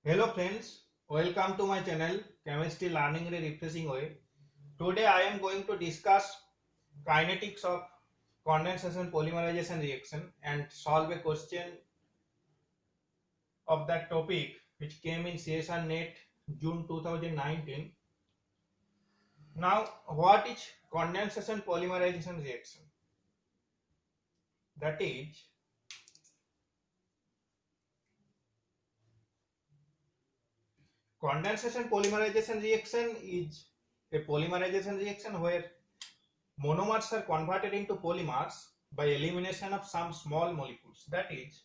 Hello friends, welcome to my channel Chemistry Learning in a Refreshing Way. Today I am going to discuss kinetics of condensation polymerization reaction and solve a question of that topic which came in CSR NET June 2019. Now what is condensation polymerization reaction? That is, condensation polymerization reaction is a polymerization reaction where monomers are converted into polymers by elimination of some small molecules. That is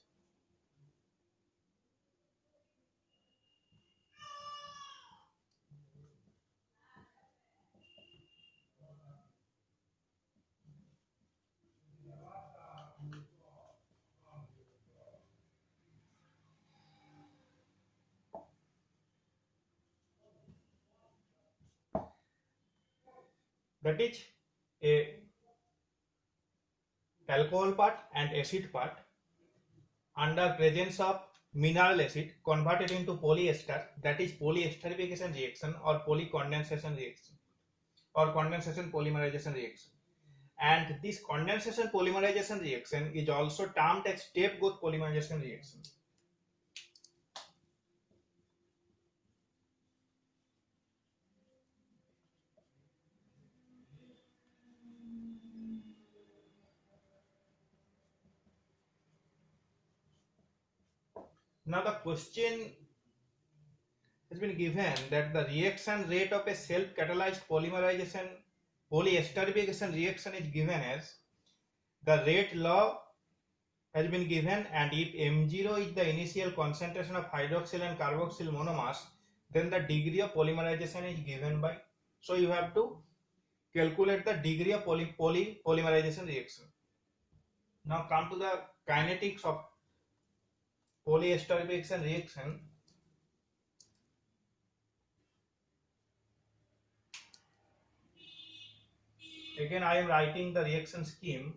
a alcohol part and acid part under presence of mineral acid converted into polyester, that is polyesterification reaction or polycondensation reaction or condensation polymerization reaction. And this condensation polymerization reaction is also termed as step growth polymerization reaction. Now the question has been given that the reaction rate of a self-catalyzed polyesterification reaction is given as the rate law has been given, and if M0 is the initial concentration of hydroxyl and carboxyl monomers, then the degree of polymerization is given by. So you have to calculate the degree of polymerization reaction. Now come to the kinetics of polyesterification reaction. Again I am writing the reaction scheme.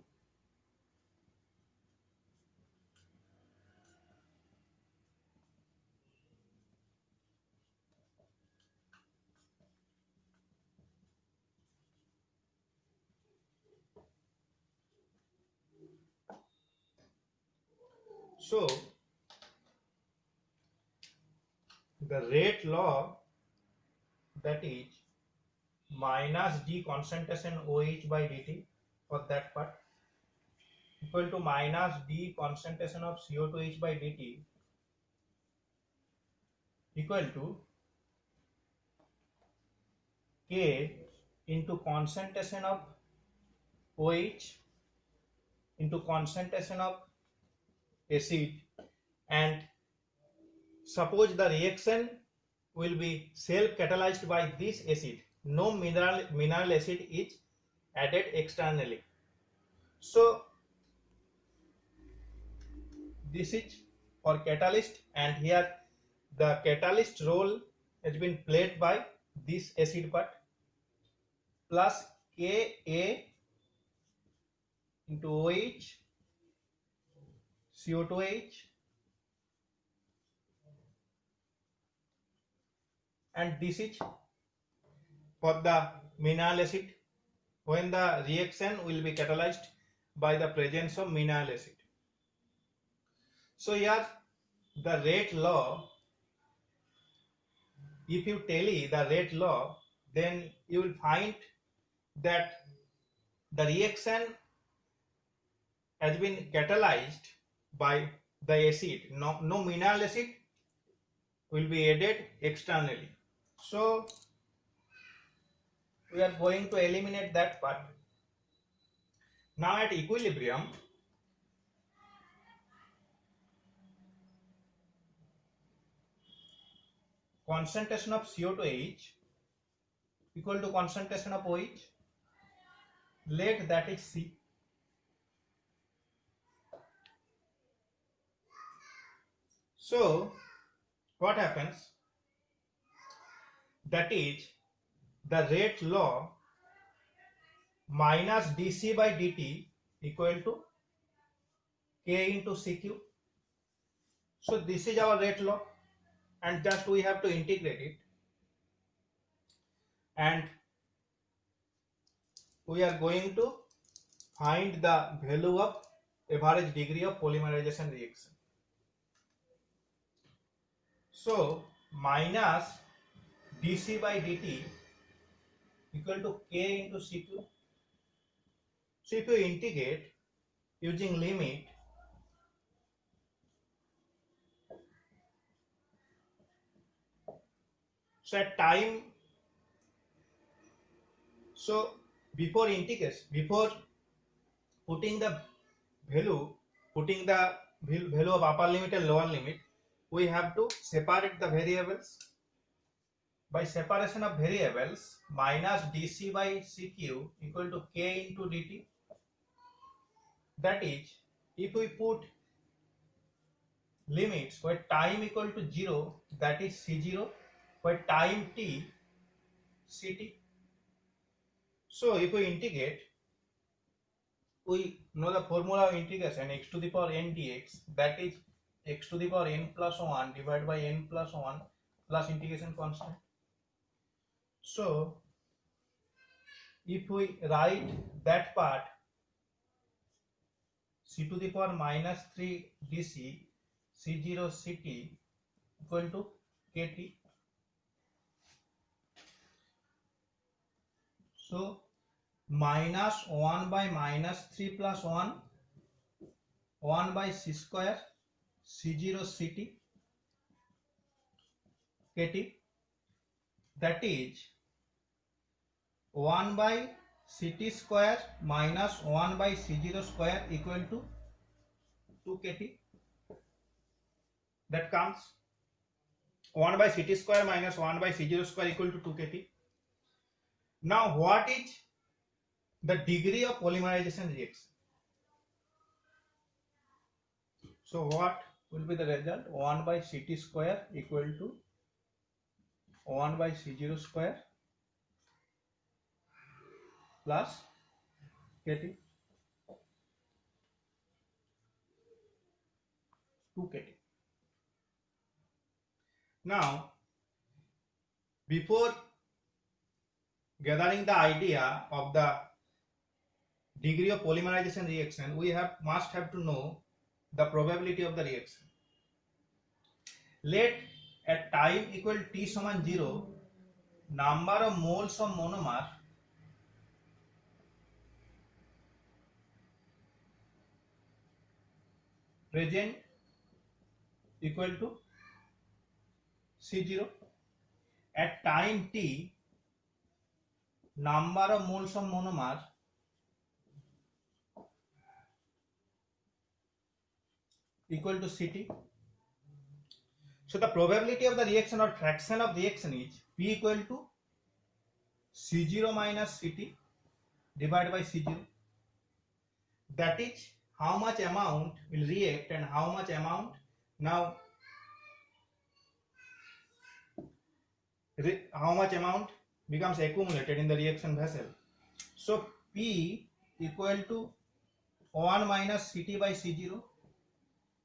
So the rate law, that is minus d concentration OH by dt for that part, equal to minus d concentration of CO2H by dt equal to K into concentration of OH into concentration of acid, and suppose the reaction will be self-catalyzed by this acid. No mineral acid is added externally. So this is for catalyst, and here the catalyst role has been played by this acid part plus Ka into OH CO2H, and this is for the mineral acid when the reaction will be catalyzed by the presence of mineral acid. So here the rate law, if you tally the rate law, then you will find that the reaction has been catalyzed by the acid. No mineral acid will be added externally. So we are going to eliminate that part. Now at equilibrium, concentration of CO2H equal to concentration of OH, let that is C. So what happens? That is the rate law minus dC by dt equal to K into CQ. So this is our rate law, and just we have to integrate it, and we are going to find the value of average degree of polymerization reaction. So minus dc by dt equal to k into C2. So if you integrate using limit, so at time, so before integration, before putting the value of upper limit and lower limit, we have to separate the variables. By separation of variables, minus dc by cq equal to k into dt. That is, if we put limits where time equal to 0, that is c0, where time t, ct. So if we integrate, we know the formula of integration, x to the power n dx, that is x to the power n plus 1 divided by n plus 1 plus integration constant. So if we write that part, c to the power minus 3 dc c0 ct equal to kt. So minus 1 by minus 3 plus 1 by c square c0 ct kt, that is 1 by ct square minus 1 by c0 square equal to 2 kt. That comes 1 by ct square minus 1 by c0 square equal to 2 kt. Now what is the degree of polymerization reaction? So what will be the result? 1 by ct square equal to 1 by c0 square plus kt, 2 kt. Now before gathering the idea of the degree of polymerization reaction, we must have to know the probability of the reaction. Let at time equal t समान 0, number of moles of monomer present equal to C0. At time t, number of moles of monomer equal to Ct. So the probability of the reaction or fraction of reaction is P equal to C0 minus Ct divided by C0. That is how much amount will react and how much amount now becomes accumulated in the reaction vessel. So P equal to 1 minus Ct by C0,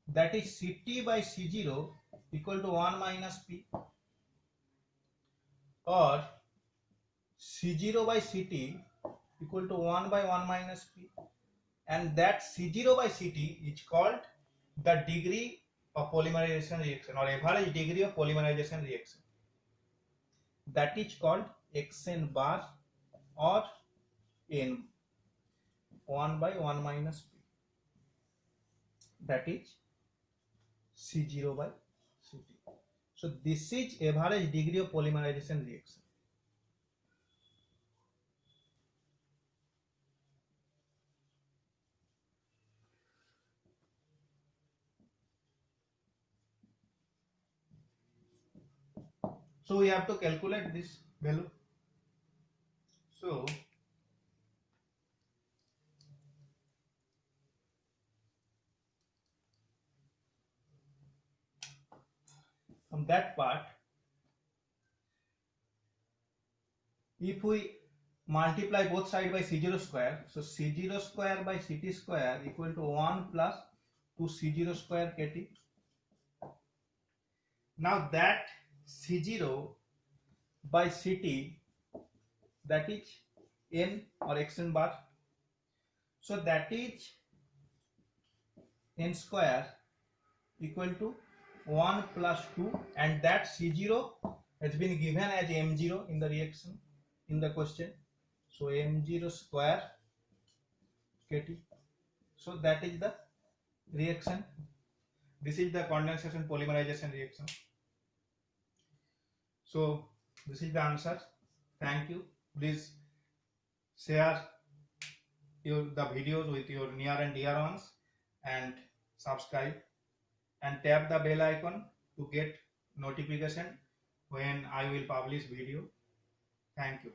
that is Ct by C0 equal to 1 minus P, or C0 by Ct equal to 1 by 1 minus P, and that C0 by Ct is called the degree of polymerization reaction or average degree of polymerization reaction. That is called xn bar or n, 1 by 1 minus P, that is C0 by Ct. So this is average degree of polymerization reaction. So we have to calculate this value. So from that part, if we multiply both sides by C0 square, so C0 square by Ct square equal to 1 plus 2 C0 square Kt. Now that C0 by Ct, that is n or xn bar, so that is n square equal to 1 plus 2, and that C0 has been given as m0 in the reaction in the question. So m0 square kt. So that is the reaction. This is the condensation polymerization reaction. So this is the answer. Thank you. Please share the videos with your near and dear ones, and subscribe and tap the bell icon to get notification when I will publish video. Thank you.